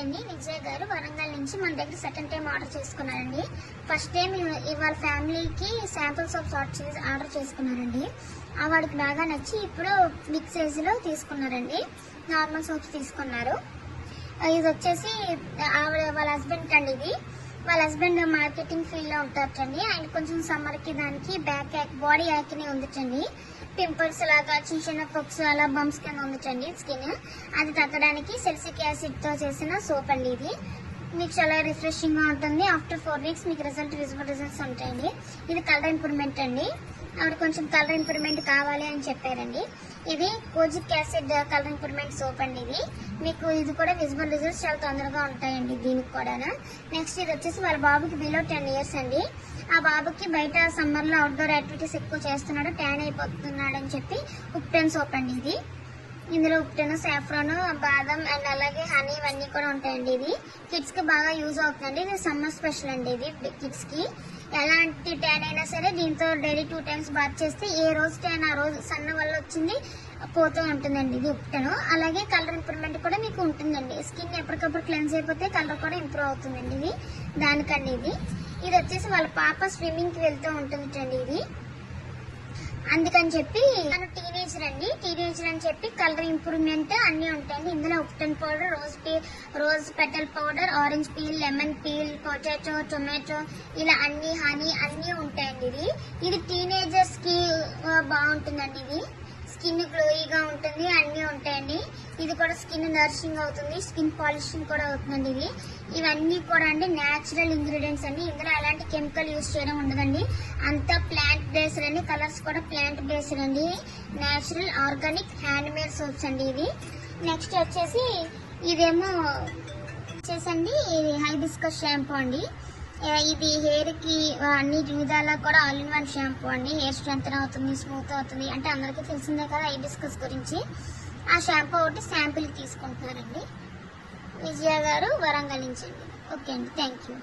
అండి. విజయ్ గారు వరంగల్ నుంచి మన దగ్గర సెకండ్ టైం ఆర్డర్ చేసుకున్నారండి. ఫస్ట్ టైం ఇవాళ ఫ్యామిలీకి శాంపుల్ సోప్స్ ఆర్డర్ చేసుకున్నారండి. వాడికి బాగా నచ్చి ఇప్పుడు బిగ్ సైజులో తీసుకున్నారండి. నార్మల్ సోప్స్ తీసుకున్నారు. ఇది వచ్చేసి వాళ్ళ హస్బెండ్ కండి. ఇది వాళ్ళ హస్బెండ్ మార్కెటింగ్ ఫీల్డ్ లో ఉంటారండి. ఆయన కొంచెం సమ్మర్ కి దానికి బ్యాక్ యాక్ బాడీ యాక్నే ఉందిటండి. పింపుల్స్ లాగా చిన్న చిన్న పొక్స్ అలా బంప్స్ కింద ఉందిటండి స్కిన్. అది తగ్గడానికి సెల్సిక్ యాసిడ్ తో చేసిన సోప్ అండి. ఇది మీకు చాలా రిఫ్రెషింగ్ గా ఉంటుంది. ఆఫ్టర్ 4 weeks మీకు విజిబుల్ రిజల్ట్స్ ఉంటాయండి. ఇది కలర్ ఇంప్రూవ్మెంట్ అండి. ఆవిడ కొంచెం కలర్ ఇంప్రూవ్మెంట్ కావాలి అని చెప్పారండి. ఇది kojic acid colour improvement soap అండి. ఇది మీకు ఇది కూడా విజిబుల్ రిజల్ట్స్ చాలా తొందరగా ఉంటాయండి దీనికి కూడా. నెక్స్ట్ ఇది వచ్చేసి వాళ్ళ బాబుకి బిలో 10 years అండి. ఆ బాబుకి బయట సమ్మర్ లో అవుట్డోర్ యాక్టివిటీస్ ఎక్కువ చేస్తున్నాడు, ట్యాన్ అయిపోతున్నాడు అని చెప్పి ఉప్టెన్ సోప్ అండి. ఇది ఇందులో ఉప్టెన్, సాఫ్రాన్, బాదం అండ్ అలాగే హనీ ఇవన్నీ కూడా ఉంటాయండి. ఇది కిడ్స్ కి బాగా యూజ్ అవుతుందండి. ఇది సమ్మర్ స్పెషల్ అండి. ఇది కిడ్స్ కి ఎలాంటి ట్యాన్ అయినా సరే దీంతో డైలీ 2 times బాత్ చేస్తే ఏ రోజు ట్యాన్ ఆ రోజు సన్న వల్ల వచ్చింది పోతూ ఉంటుందండి. ఇది ఉప్టెన్. అలాగే కలర్ ఇంప్రూవ్మెంట్ కూడా మీకు ఉంటుందండి. స్కిన్ ఎప్పటికప్పుడు క్లెన్స్ అయిపోతే కలర్ కూడా ఇంప్రూవ్ అవుతుందండి. ఇది దానికండి. ఇది వచ్చేసి వాళ్ళ పాప స్విమ్మింగ్ కి వెళ్తూ ఉంటుందండి. ఇది అందుకని చెప్పి తను టీనేజర్ అండి. టీనేజర్ అని చెప్పి కలర్ ఇంప్రూవ్మెంట్ అన్ని ఉంటాయండి. ఇందులో ubtan powder, rose petal powder, orange peel, lemon peel, potato, tomato ఇలా అన్ని హనీ అన్ని ఉంటాయండి. ఇది టీనేజర్స్ కి బాగుంటుందండి. ఇది స్కిన్ గ్లోయిగా ఉంటుంది, అన్ని ఉంటాయండి. ఇది కూడా స్కిన్ నరిషింగ్ అవుతుంది, స్కిన్ పాలిషింగ్ కూడా అవుతుందండి. ఇవన్నీ కూడా అండి న్యాచురల్ ఇంగ్రీడియంట్స్ అండి. ఇందులో ఎలాంటి కెమికల్ యూజ్ చేయడం ఉండదండి. అంతా ప్లాంట్ బేస్డ్ అండి. కలర్స్ కూడా ప్లాంట్ బేస్డ్ అండి. Natural organic hand made soaps అండి. ఇది నెక్స్ట్ వచ్చేసి ఇదేమో వచ్చేసండి హైబిస్కస్ షాంపూ అండి. ఇది హెయిర్ కి అన్ని విధాలా కూడా ఆల్ ఇన్ వన్ షాంపూ అండి. హెయిర్ స్ట్రెంథెన్ అవుతుంది, స్మూత్ అవుతుంది. అంటే అందరికీ తెలిసిందే కదా హైబిస్కస్ గురించి. ఆ షాంపూ ఒకటి శాంపిల్ తీసుకుంటున్నారండి విజయ గారు వరంగల్ నుంచి. ఓకే అండి, థ్యాంక్ యూ.